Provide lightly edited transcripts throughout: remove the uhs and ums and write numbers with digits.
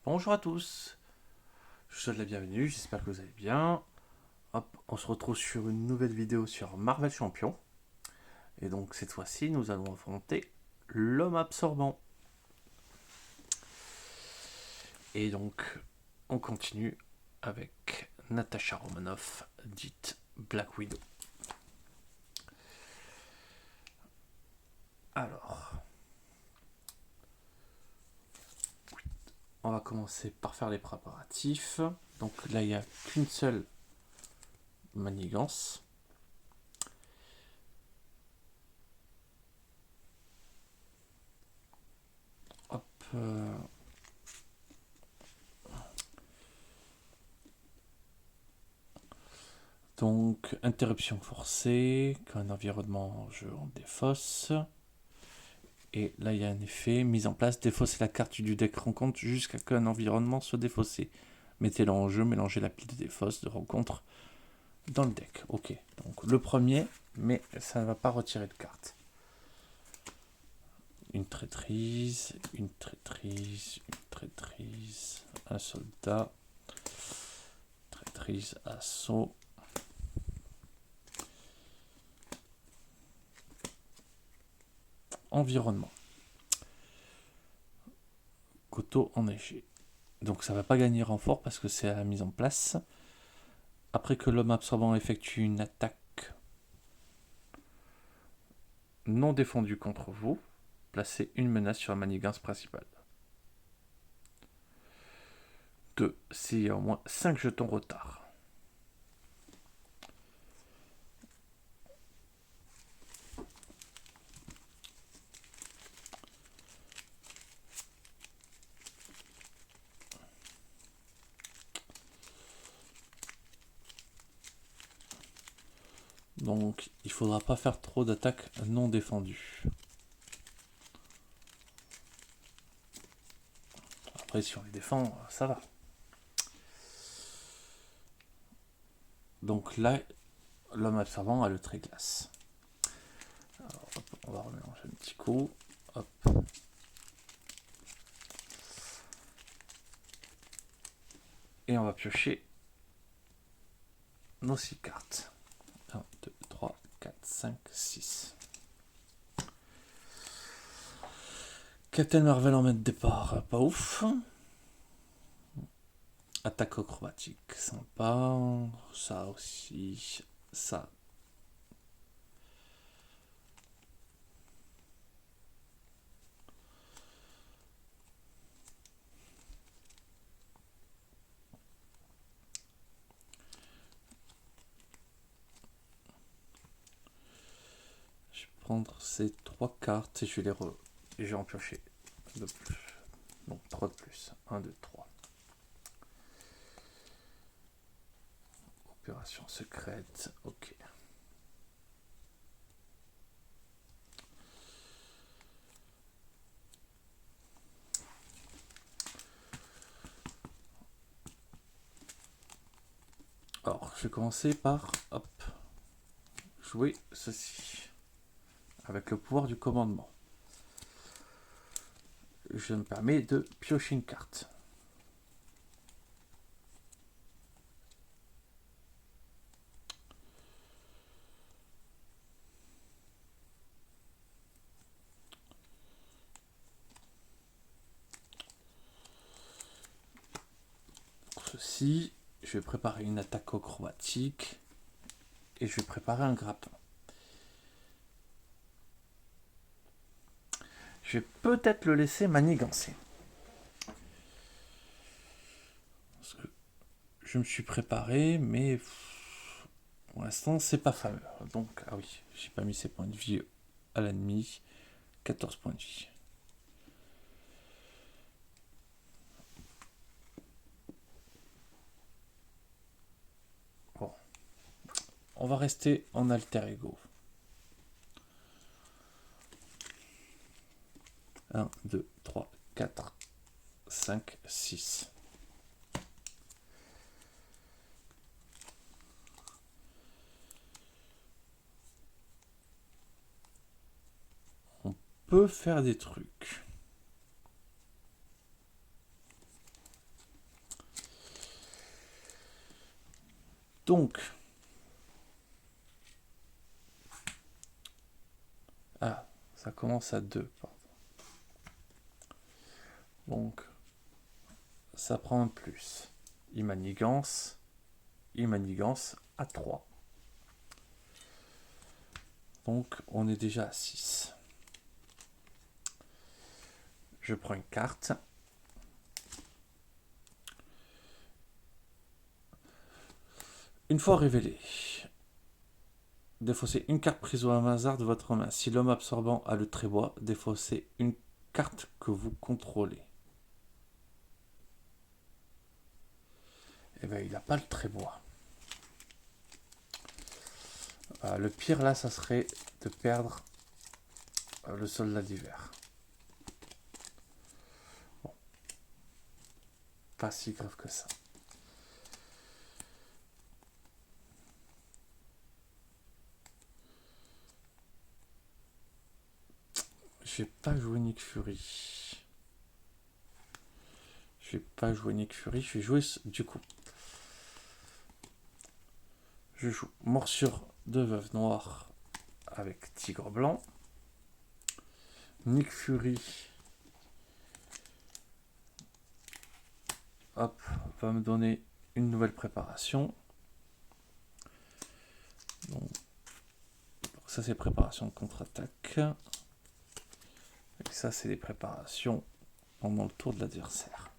Bonjour à tous, je vous souhaite la bienvenue, j'espère que vous allez bien. Hop, on se retrouve sur une nouvelle vidéo sur Marvel Champion. Et donc cette fois-ci, nous allons affronter l'homme absorbant. Et donc, on continue avec Natasha Romanoff, dite Black Widow. Alors, on va commencer par faire les préparatifs. Donc là, il n'y a qu'une seule manigance. Hop. Donc, interruption forcée, quand un environnement en jeu en défausse. Et là, il y a un effet, mise en place, défausser la carte du deck rencontre jusqu'à qu'un environnement soit défaussé. Mettez-le en jeu, mélangez la pile de défausse de rencontre dans le deck. Ok, donc le premier, mais ça ne va pas retirer de carte. Une traîtrise, une traîtrise, une traîtrise, un soldat, traîtrise, assaut. Environnement. Coteau enneigé. Donc ça ne va pas gagner renfort parce que c'est à la mise en place. Après que l'homme absorbant effectue une attaque non défendue contre vous, placez une menace sur la manigance principale. 2. S'il y a au moins 5 jetons retard. Donc il ne faudra pas faire trop d'attaques non défendues. Après si on les défend, ça va. Donc là, l'homme absorbant a le trait glace. Alors, hop, on va remélanger un petit coup. Hop. Et on va piocher nos 6 cartes. 1, 2, 3, 4, 5, 6. Captain Marvel en mètre départ, pas ouf. Attaque acrobatique, sympa. Ça aussi, ça. Je vais prendre ces 3 cartes et je vais et je vais en piocher 2 de plus. Donc 3 de plus. 1, 2, 3. Opération secrète, ok. Alors, je vais commencer par jouer ceci avec le pouvoir du commandement. Je me permets de piocher une carte. Pour ceci, je vais préparer une attaque acrobatique et je vais préparer un grappin. Je vais peut-être le laisser manigancer. Parce que je me suis préparé, mais pour l'instant, c'est pas fameux. Donc, ah oui, j'ai pas mis ses points de vie à l'ennemi. 14 points de vie. Bon. On va rester en alter ego. 1, 2, 3, 4, 5, 6. On peut faire des trucs. Donc, ah, ça commence à 2, pardon. Donc, ça prend un plus. Il manigance à 3. Donc, on est déjà à 6. Je prends une carte. Une fois révélé, défaussez une carte prise au hasard de votre main. Si l'homme absorbant a le trébois, défaussez une carte que vous contrôlez. Eh bien, il n'a pas le trébois. Le pire là, ça serait de perdre le soldat d'hiver. Bon. Pas si grave que ça. Je vais pas jouer Nick Fury. Je vais jouer du coup. Je joue morsure de veuve noire avec tigre blanc. Nick Fury, hop, va me donner une nouvelle préparation. Donc ça c'est préparation de contre-attaque. Et ça c'est des préparations pendant le tour de l'adversaire.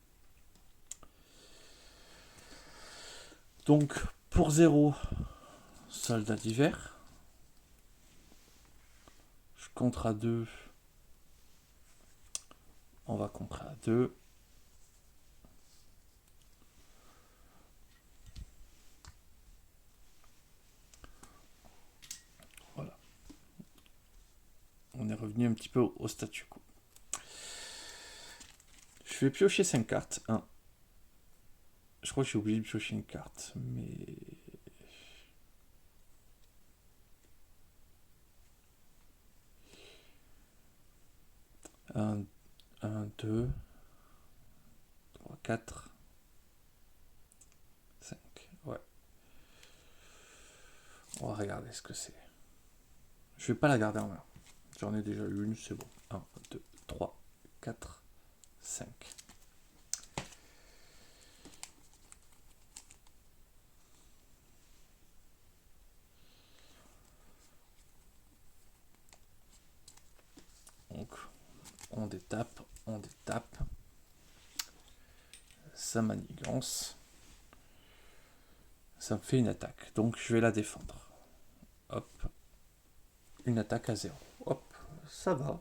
Donc pour 0, soldat d'hiver. Je contre à 2. On va contrer à 2. Voilà. On est revenu un petit peu au statu quo. Je vais piocher 5 cartes. 1. Je crois que j'ai oublié de piocher une carte, mais... Un, 2, 3, 4, 5. Ouais. On va regarder ce que c'est. Je vais pas la garder en main. J'en ai déjà une, c'est bon. 1, 2, 3, 4, 5. Donc, on détape. Ça manigance. Ça me fait une attaque. Donc, je vais la défendre. Hop. Une attaque à 0. Hop, ça va.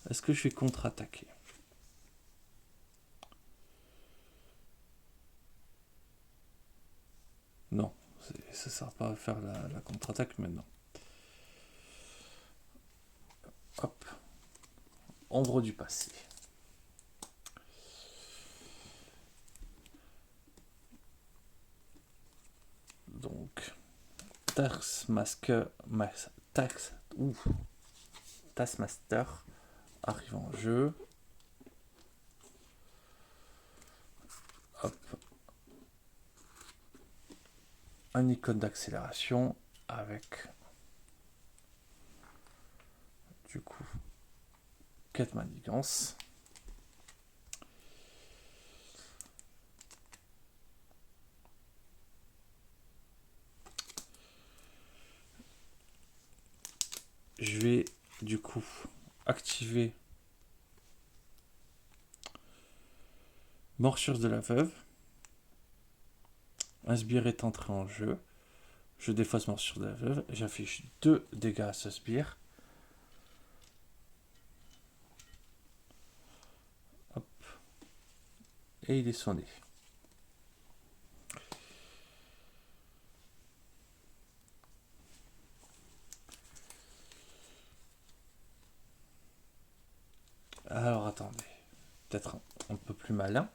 Est-ce que je vais contre-attaquer? Non, ça ne sert pas à faire la contre-attaque maintenant. Hop. Ombre du passé. Donc, Taskmaster arrive en jeu. Hop. Un icône d'accélération avec du coup 4 manigances. Je vais du coup activer Morsure de la Veuve. Un sbire est entré en jeu. Je défausse Morsure de la Veuve. J'affiche 2 dégâts à ce sbire. Hop. Et il est sonné. Alors attendez. Peut-être un peu plus malin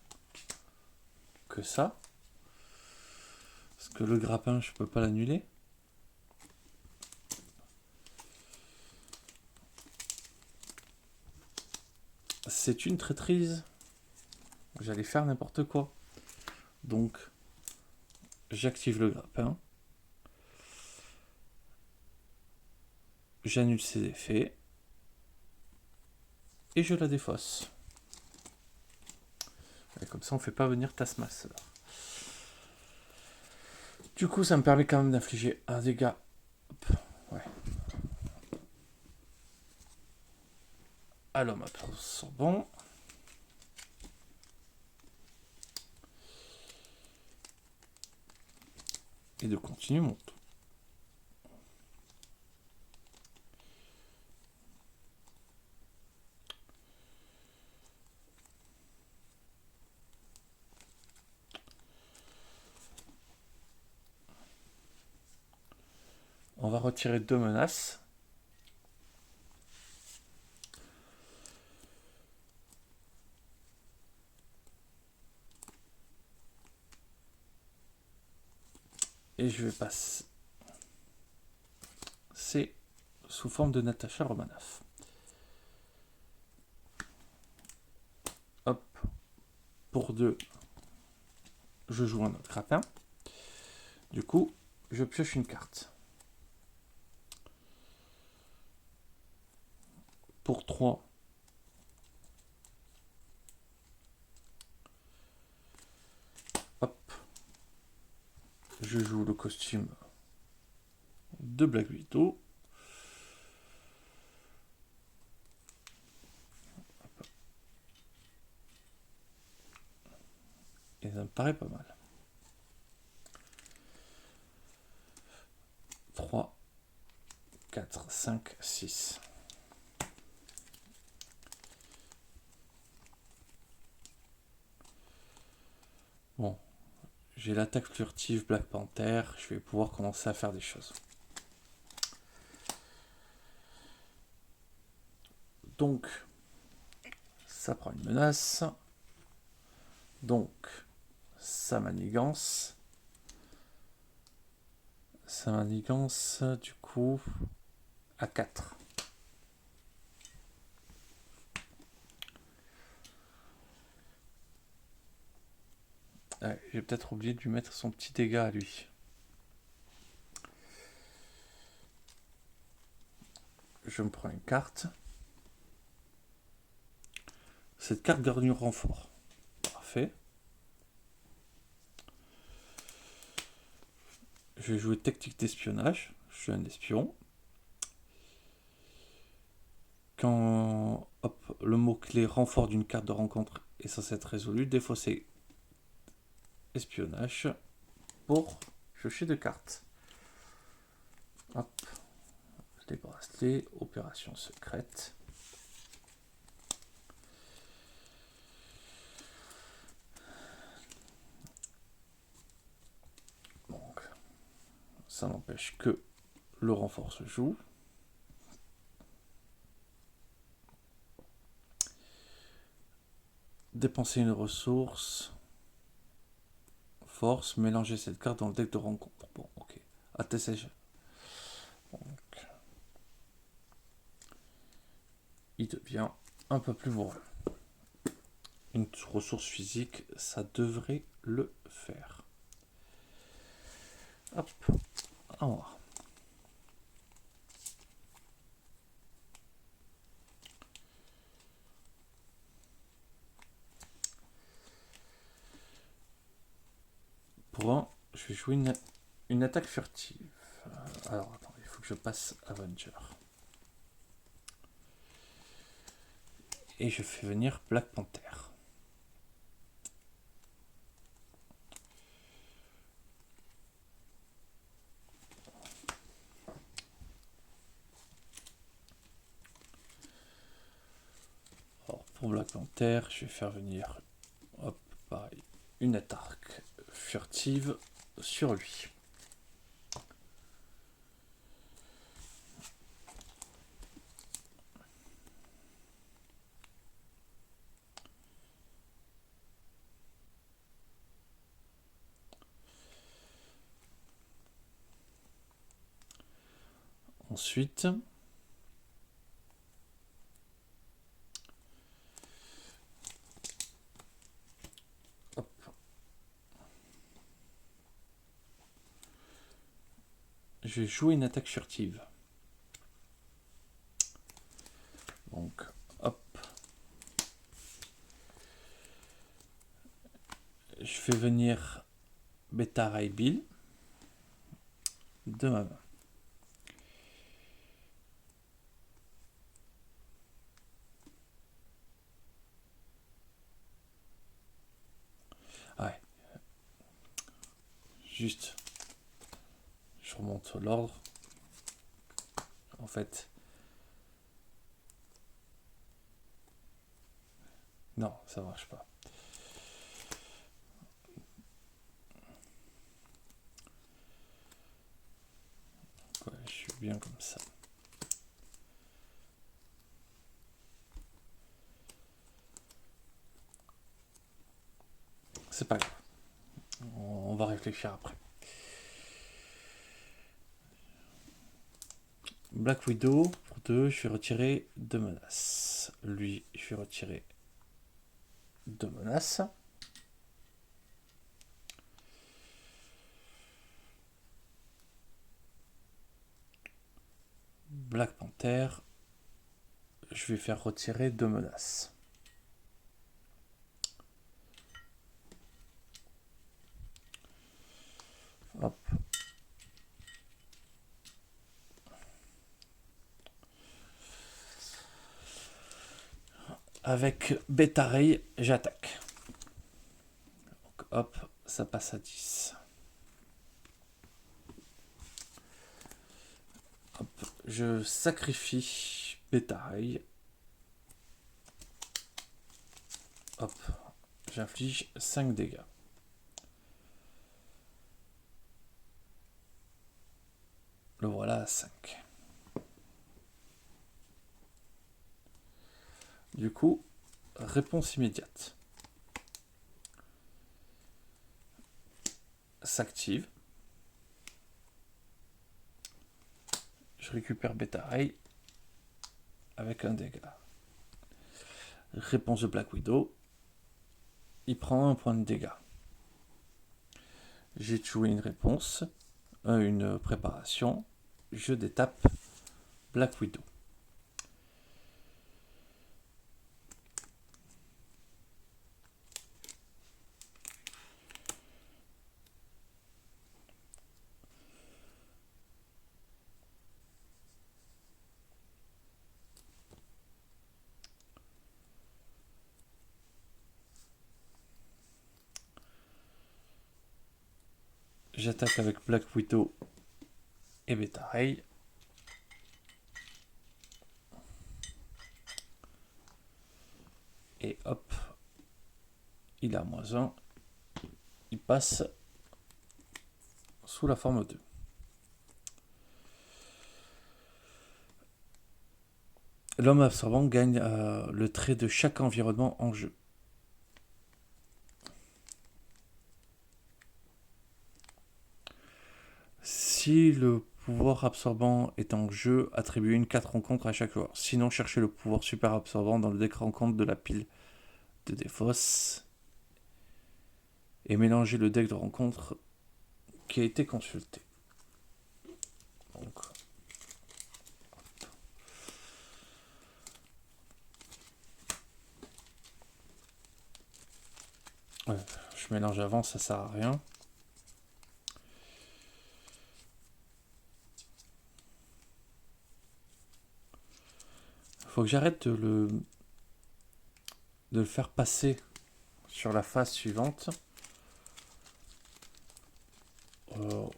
que ça. Parce que le grappin, je peux pas l'annuler. C'est une traîtrise. J'allais faire n'importe quoi. Donc, J'active le grappin. J'annule ses effets. Et je la défausse. Et comme ça, on ne fait pas venir Taskmaster. Du coup, ça me permet quand même d'infliger un dégât. Hop, ouais. À l'homme absorbant. Et de continuer mon tour. On va retirer 2 menaces. Et je vais passer sous forme de Natasha Romanoff. Hop. Pour 2, je joue un autre grappin. Du coup, je pioche une carte. Pour 3, hop, je joue le costume de Black Widow. Et ça me paraît pas mal. 3, 4, 5, 6. Bon, j'ai l'attaque furtive Black Panther, je vais pouvoir commencer à faire des choses. Donc, ça prend une menace. Donc, ça manigance. Ça manigance, du coup, à 4. Ouais, j'ai peut-être oublié de lui mettre son petit dégât à lui. Je me prends une carte. Cette carte garde un renfort. Parfait. Je vais jouer technique d'espionnage. Je suis un espion. Quand hop, le mot-clé renfort d'une carte de rencontre est censé être résolu, défausser espionnage pour piocher 2 cartes. Hop, les bracelets, opération secrète. Donc, ça n'empêche que le renfort se joue. Dépenser une ressource. Force, mélanger cette carte dans le deck de rencontre. Bon, ok. ATCG. Donc, il devient un peu plus bourreux. Une ressource physique, ça devrait le faire. Hop. Alors. Pour un, je vais jouer une attaque furtive. Alors, attends, il faut que je passe Avenger. Et je fais venir Black Panther. Alors, pour Black Panther, je vais faire venir, hop, pareil, une attaque furtive sur lui. Ensuite, hop, je vais jouer une attaque furtive. Donc, hop. Je fais venir Beta Ray Bill de ma main. Ouais. Juste, je remonte l'ordre. En fait, non, ça marche pas. Ouais, je suis bien comme ça. C'est pas grave. On va réfléchir après. Black Widow, pour 2, je vais retirer 2 menaces. Lui, je vais retirer 2 menaces. Black Panther, je vais faire retirer 2 menaces. Hop. Avec Beta Ray, j'attaque. Donc, hop, ça passe à 10. Hop, je sacrifie Beta Ray. Hop, j'inflige 5 dégâts. Le voilà à 5. Du coup, réponse immédiate. S'active. Je récupère Beta Ray avec un dégât. Réponse de Black Widow. Il prend un point de dégâts. J'ai joué une réponse, une préparation. Je détape Black Widow. J'attaque avec Black Widow et Beta Ray. Et hop, il a -1. Il passe sous la forme 2. L'homme absorbant gagne le trait de chaque environnement en jeu. Si le pouvoir absorbant est en jeu, attribuez une 4 rencontres à chaque joueur. Sinon, cherchez le pouvoir super absorbant dans le deck rencontre de la pile de Défausse et mélangez le deck de rencontre qui a été consulté. Donc, ouais, je mélange avant, ça sert à rien. Faut que j'arrête de le faire passer sur la phase suivante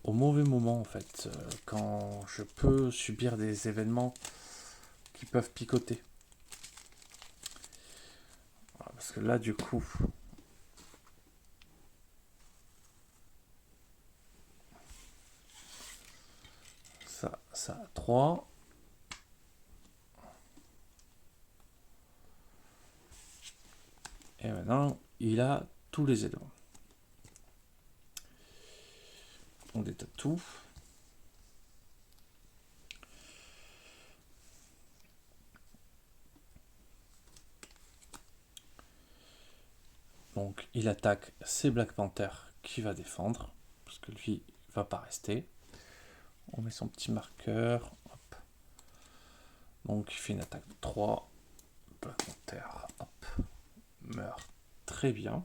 au mauvais moment en fait, quand je peux subir des événements qui peuvent picoter. Parce que là du coup, ça a 3. Et maintenant, il a tous les éléments. On détape tout. Donc, il attaque, c'est Black Panther qui va défendre, parce que lui va pas rester. On met son petit marqueur. Hop. Donc il fait une attaque de 3. Black Panther, hop, meurt très bien.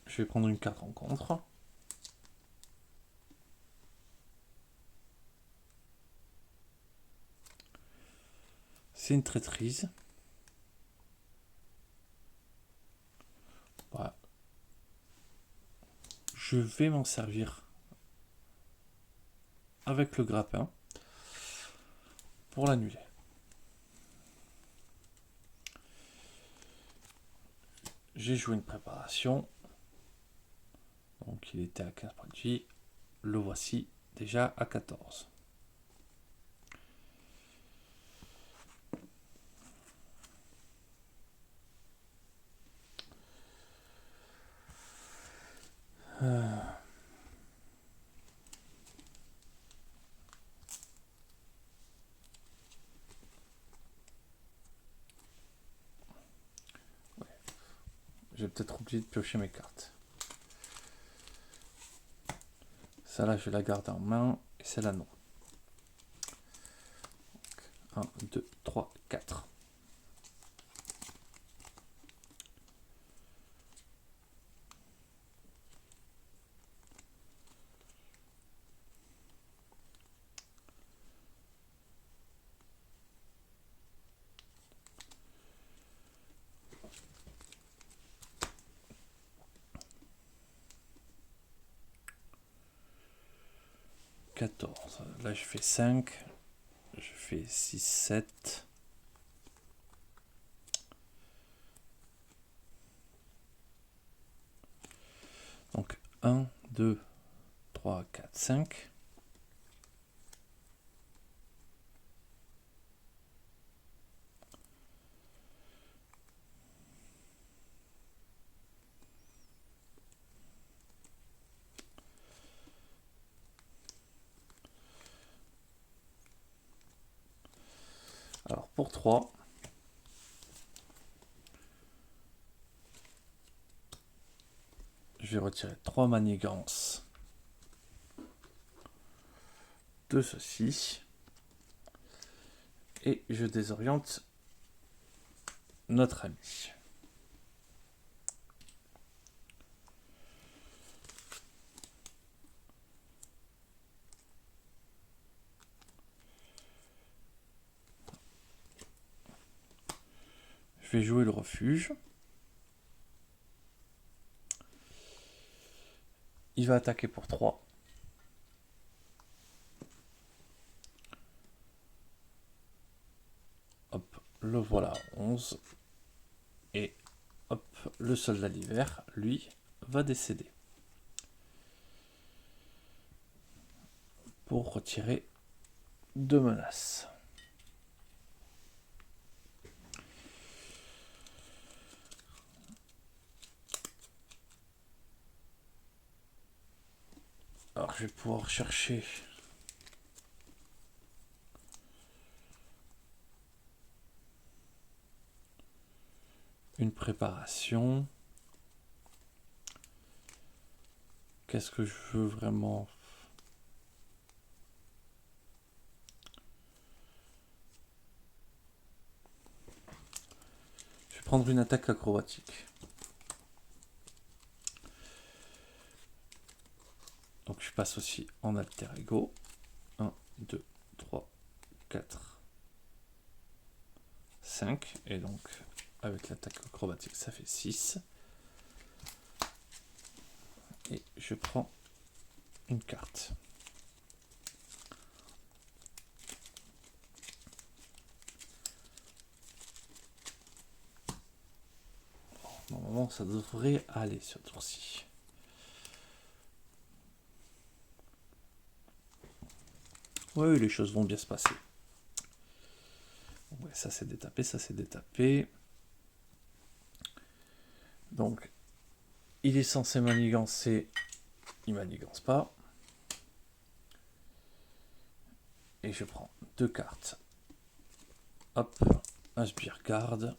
Je vais prendre une carte rencontre. C'est une traîtrise. Voilà. Je vais m'en servir avec le grappin pour l'annuler. J'ai joué une préparation. Donc il était à 15 points de vie. Le voici déjà à 14. J'ai peut-être oublié de piocher mes cartes. Celle-là, je vais la garder en main et celle-là, non. 1, 2, 3, 4. Là, je fais 5. Je fais 6, 7. Donc 1, 2, 3, 4, 5. Alors pour 3, je vais retirer 3 manigances de ceci. Et je désoriente notre ami. Je vais jouer le refuge. Il va attaquer pour 3. Hop, le voilà, 11. Et hop, le soldat d'hiver, lui, va décéder. Pour retirer 2 menaces. Alors je vais pouvoir chercher une préparation. Qu'est-ce que je veux vraiment? Je vais prendre une attaque acrobatique. Donc je passe aussi en alter ego. 1, 2, 3, 4, 5. Et donc avec l'attaque acrobatique ça fait 6. Et je prends une carte. Normalement ça devrait aller ce tour-ci. Oui, les choses vont bien se passer. Ouais, ça c'est détapé, ça c'est détapé. Donc, il est censé manigancer, il manigance pas. Et je prends 2 cartes. Hop, un sbire garde.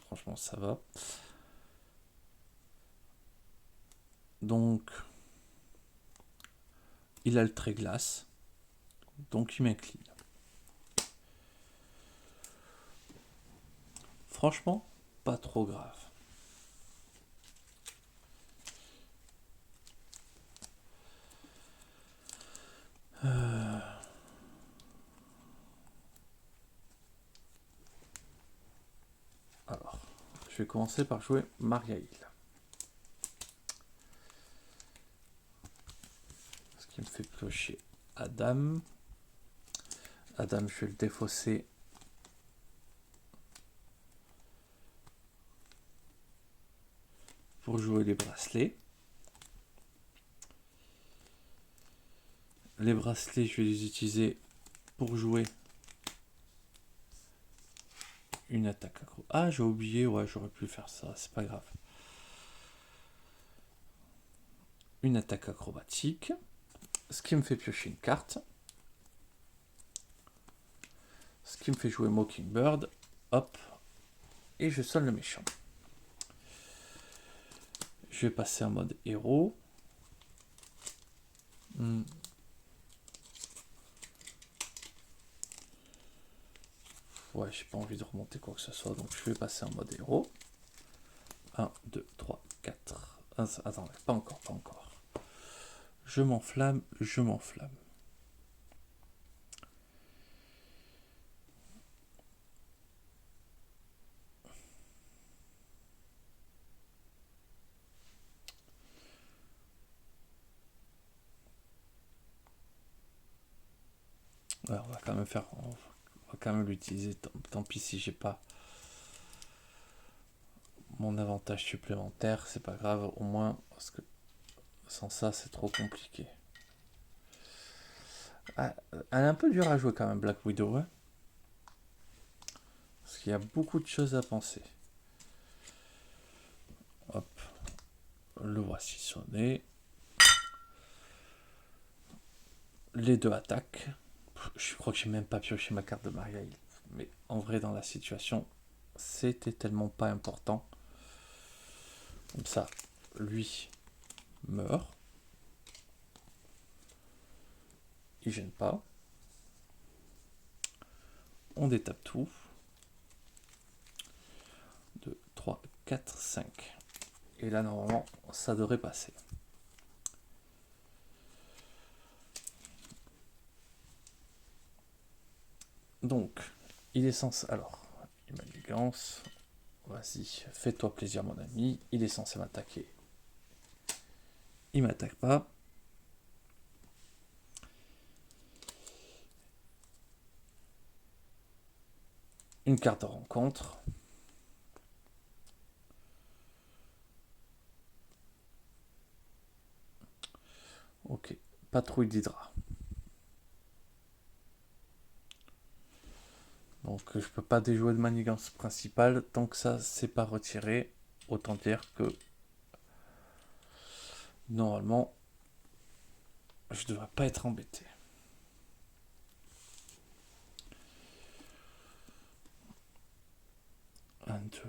Franchement, ça va. Donc, il a le trait glace. Donc, il m'incline. Franchement, pas trop grave. Alors, je vais commencer par jouer Mariaïl. Ce qui me fait piocher Adam. Adam, je vais le défausser. Pour jouer les bracelets. Les bracelets, je vais les utiliser pour jouer une attaque accro. Ah, j'ai oublié, ouais, j'aurais pu faire ça, c'est pas grave. Une attaque acrobatique. Ce qui me fait piocher une carte. Ce qui me fait jouer Mockingbird. Hop. Et je sonne le méchant. Je vais passer en mode héros. Ouais, j'ai pas envie de remonter quoi que ce soit, donc je vais passer en mode héros. 1, 2, 3, 4. Attendez, pas encore, pas encore. Je m'enflamme, je m'enflamme. Ouais, on va quand même faire. On va quand même l'utiliser. Tant pis si j'ai pas mon avantage supplémentaire, c'est pas grave, au moins, parce que sans ça, c'est trop compliqué. Ah, elle est un peu dure à jouer quand même, Black Widow, hein, parce qu'il y a beaucoup de choses à penser. Hop, le voici sonné. Les deux attaques. Je crois que j'ai même pas pioché ma carte de Mariaïl. Mais en vrai, dans la situation, c'était tellement pas important. Comme ça, lui meurt. Il gêne pas. On détape tout. 2, 3, 4, 5. Et là, normalement, ça devrait passer. Donc, il est censé... Alors, manigance. Vas-y, fais-toi plaisir, mon ami. Il est censé m'attaquer. Il m'attaque pas. Une carte de rencontre. Ok, patrouille d'Hydra. Donc je peux pas déjouer de manigance principale tant que ça c'est pas retiré. Autant dire que normalement je devrais pas être embêté. 1, 2.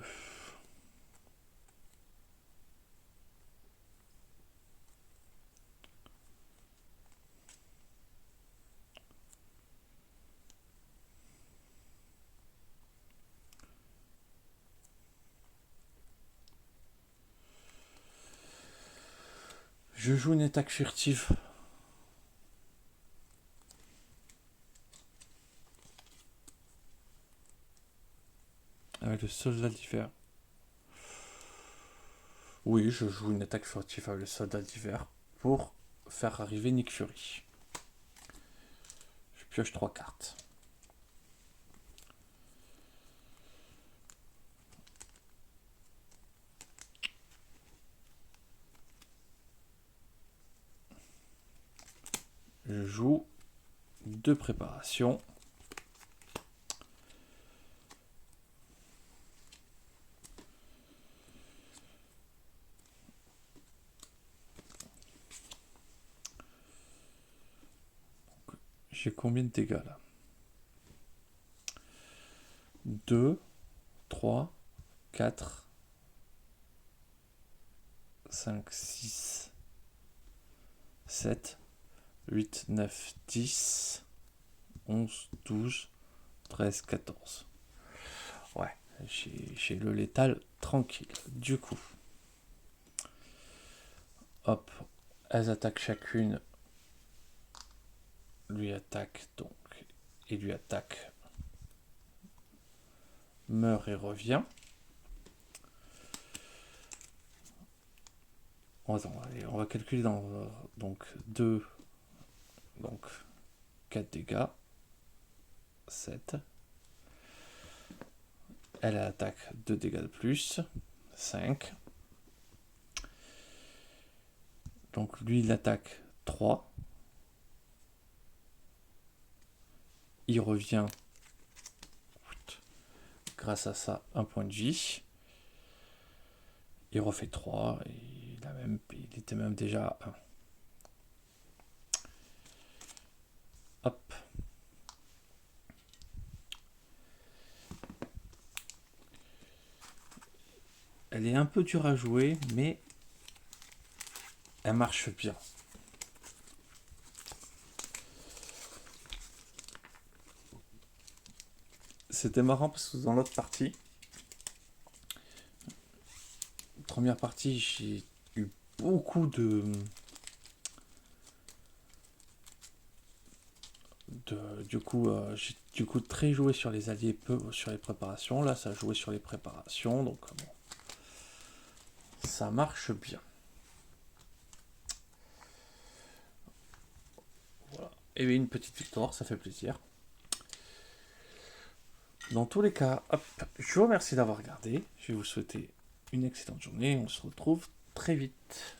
Je joue une attaque furtive. Avec le soldat d'hiver. Oui, je joue une attaque furtive avec le soldat d'hiver pour faire arriver Nick Fury. Je pioche 3 cartes. Je joue 2 préparations. J'ai combien de dégâts là? 2, 3, 4, 5, 6, 7, 8, 9, 10, 11, 12, 13, 14. Ouais, j'ai le létal tranquille. Du coup, hop, elles attaquent chacune. Lui attaque donc, et lui attaque. Meurt et revient. On va calculer dans donc 2, donc 4 dégâts, 7. Elle attaque 2 dégâts de plus, 5. Donc lui il attaque 3. Il revient grâce à ça un point de vie. Il refait 3 et il était même déjà à 1. Hop. Elle est un peu dure à jouer, mais elle marche bien. C'était marrant parce que dans l'autre partie, première partie, j'ai eu beaucoup j'ai très joué sur les alliés, peu sur les préparations. Là, ça a joué sur les préparations, donc bon, ça marche bien. Voilà. Et une petite victoire, ça fait plaisir. Dans tous les cas, hop, je vous remercie d'avoir regardé. Je vais vous souhaiter une excellente journée. On se retrouve très vite.